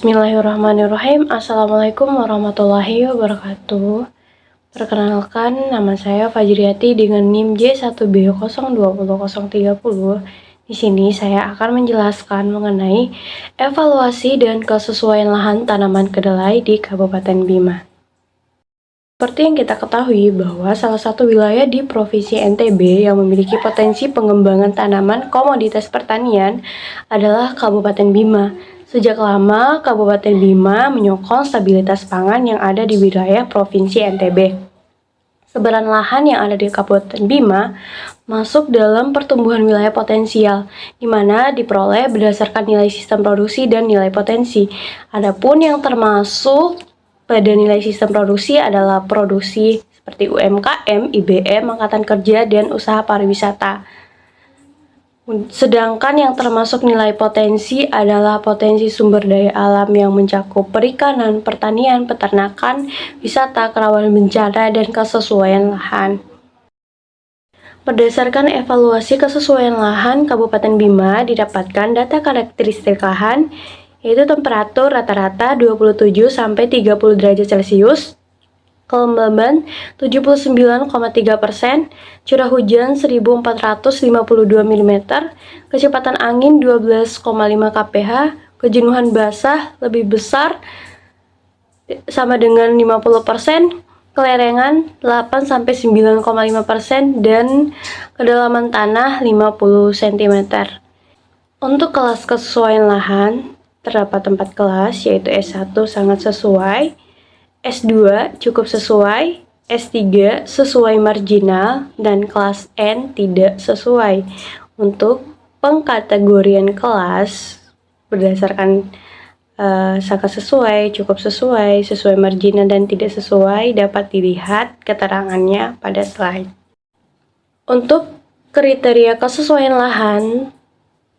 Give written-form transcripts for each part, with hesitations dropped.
Bismillahirrahmanirrahim. Assalamualaikum warahmatullahi wabarakatuh. Perkenalkan, nama saya Fajriati dengan NIM J1B020030. Di sini saya akan menjelaskan mengenai evaluasi dan kesesuaian lahan tanaman kedelai di Kabupaten Bima. Seperti yang kita ketahui bahwa salah satu wilayah di Provinsi NTB yang memiliki potensi pengembangan tanaman komoditas pertanian adalah Kabupaten Bima. Sejak lama, Kabupaten Bima menyokong stabilitas pangan yang ada di wilayah Provinsi NTB. Sebaran lahan yang ada di Kabupaten Bima masuk dalam pertumbuhan wilayah potensial, di mana diperoleh berdasarkan nilai sistem produksi dan nilai potensi. Adapun yang termasuk pada nilai sistem produksi adalah produksi seperti UMKM, IBM, Angkatan Kerja, dan usaha pariwisata. Sedangkan yang termasuk nilai potensi adalah potensi sumber daya alam yang mencakup perikanan, pertanian, peternakan, wisata, kerawanan bencana, dan kesesuaian lahan. Berdasarkan evaluasi kesesuaian lahan Kabupaten Bima didapatkan data karakteristik lahan, yaitu temperatur rata-rata 27-30 derajat Celcius, kelembaban 79,3%, curah hujan 1452 mm, kecepatan angin 12,5 kph, kejenuhan basah lebih besar sama dengan 50%, kelerengan 8-9,5%, dan kedalaman tanah 50 cm. Untuk kelas kesesuaian lahan, terdapat 4 kelas, yaitu S1 sangat sesuai, S2 cukup sesuai, S3 sesuai marginal, dan kelas N tidak sesuai. Untuk pengkategorian kelas berdasarkan sangat sesuai, cukup sesuai, sesuai marginal, dan tidak sesuai dapat dilihat keterangannya pada slide. Untuk kriteria kesesuaian lahan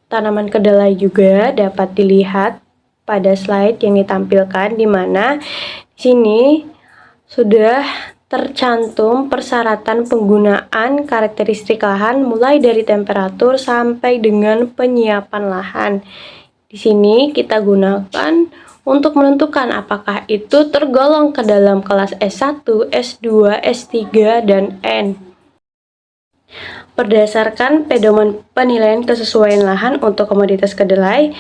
tanaman kedelai juga dapat dilihat pada slide yang ditampilkan, di mana di sini sudah tercantum persyaratan penggunaan karakteristik lahan mulai dari temperatur sampai dengan penyiapan lahan. Di sini kita gunakan untuk menentukan apakah itu tergolong ke dalam kelas S1, S2, S3, dan N. Berdasarkan pedoman penilaian kesesuaian lahan untuk komoditas kedelai,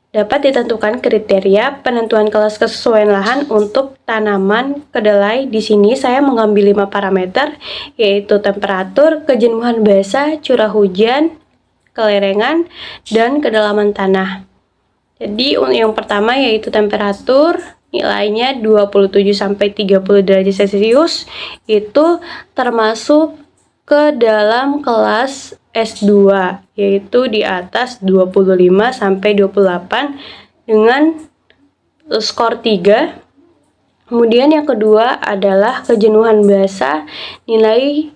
dapat ditentukan kriteria penentuan kelas kesesuaian lahan untuk tanaman kedelai. Di sini saya mengambil 5 parameter, yaitu temperatur, kejenuhan basah, curah hujan, kelerengan, dan kedalaman tanah. Jadi yang pertama yaitu temperatur, nilainya 27-30 derajat Celcius, itu termasuk ke dalam kelas S2, yaitu di atas 25-28 dengan skor 3. Kemudian yang kedua adalah kejenuhan basah, nilai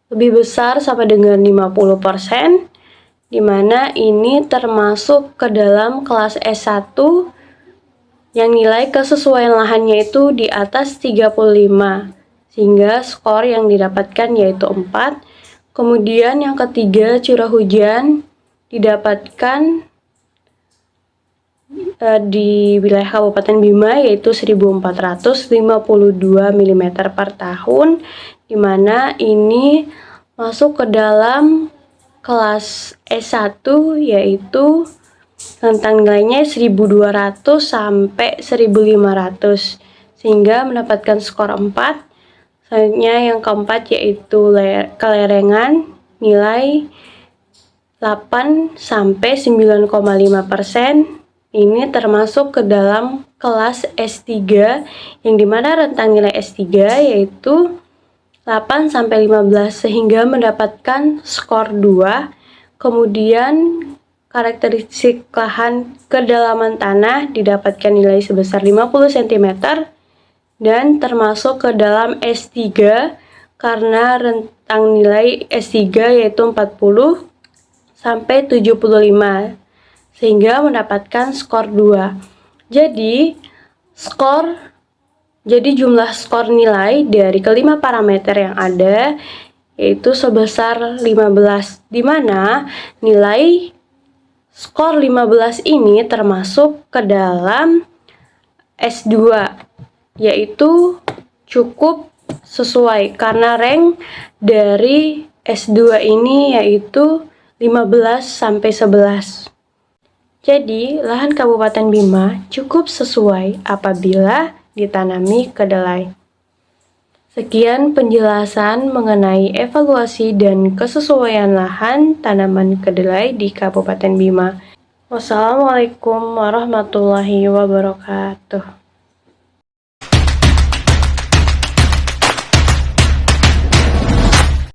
lebih besar sama dengan 50%, di mana ini termasuk ke dalam kelas S1 yang nilai kesesuaian lahannya itu di atas 35. Sehingga skor yang didapatkan yaitu 4. Kemudian yang ketiga, curah hujan didapatkan di wilayah Kabupaten Bima yaitu 1452 mm per tahun, di mana ini masuk ke dalam kelas S1 yaitu rentang nilainya 1200 sampai 1500, sehingga mendapatkan skor 4. Selanjutnya yang keempat yaitu kelerengan, nilai 8-9,5%. Ini termasuk ke dalam kelas S3, yang dimana rentang nilai S3 yaitu 8-15, sehingga mendapatkan skor 2. Kemudian karakteristik lahan kedalaman tanah didapatkan nilai sebesar 50 cm, dan termasuk ke dalam S3 karena rentang nilai S3 yaitu 40 sampai 75, sehingga mendapatkan skor 2. Jadi jumlah skor nilai dari kelima parameter yang ada yaitu sebesar 15, di mana nilai skor 15 ini termasuk ke dalam S2, yaitu cukup sesuai karena rank dari S2 ini yaitu 15-11. Jadi, lahan Kabupaten Bima cukup sesuai apabila ditanami kedelai. Sekian penjelasan mengenai evaluasi dan kesesuaian lahan tanaman kedelai di Kabupaten Bima. Wassalamualaikum warahmatullahi wabarakatuh.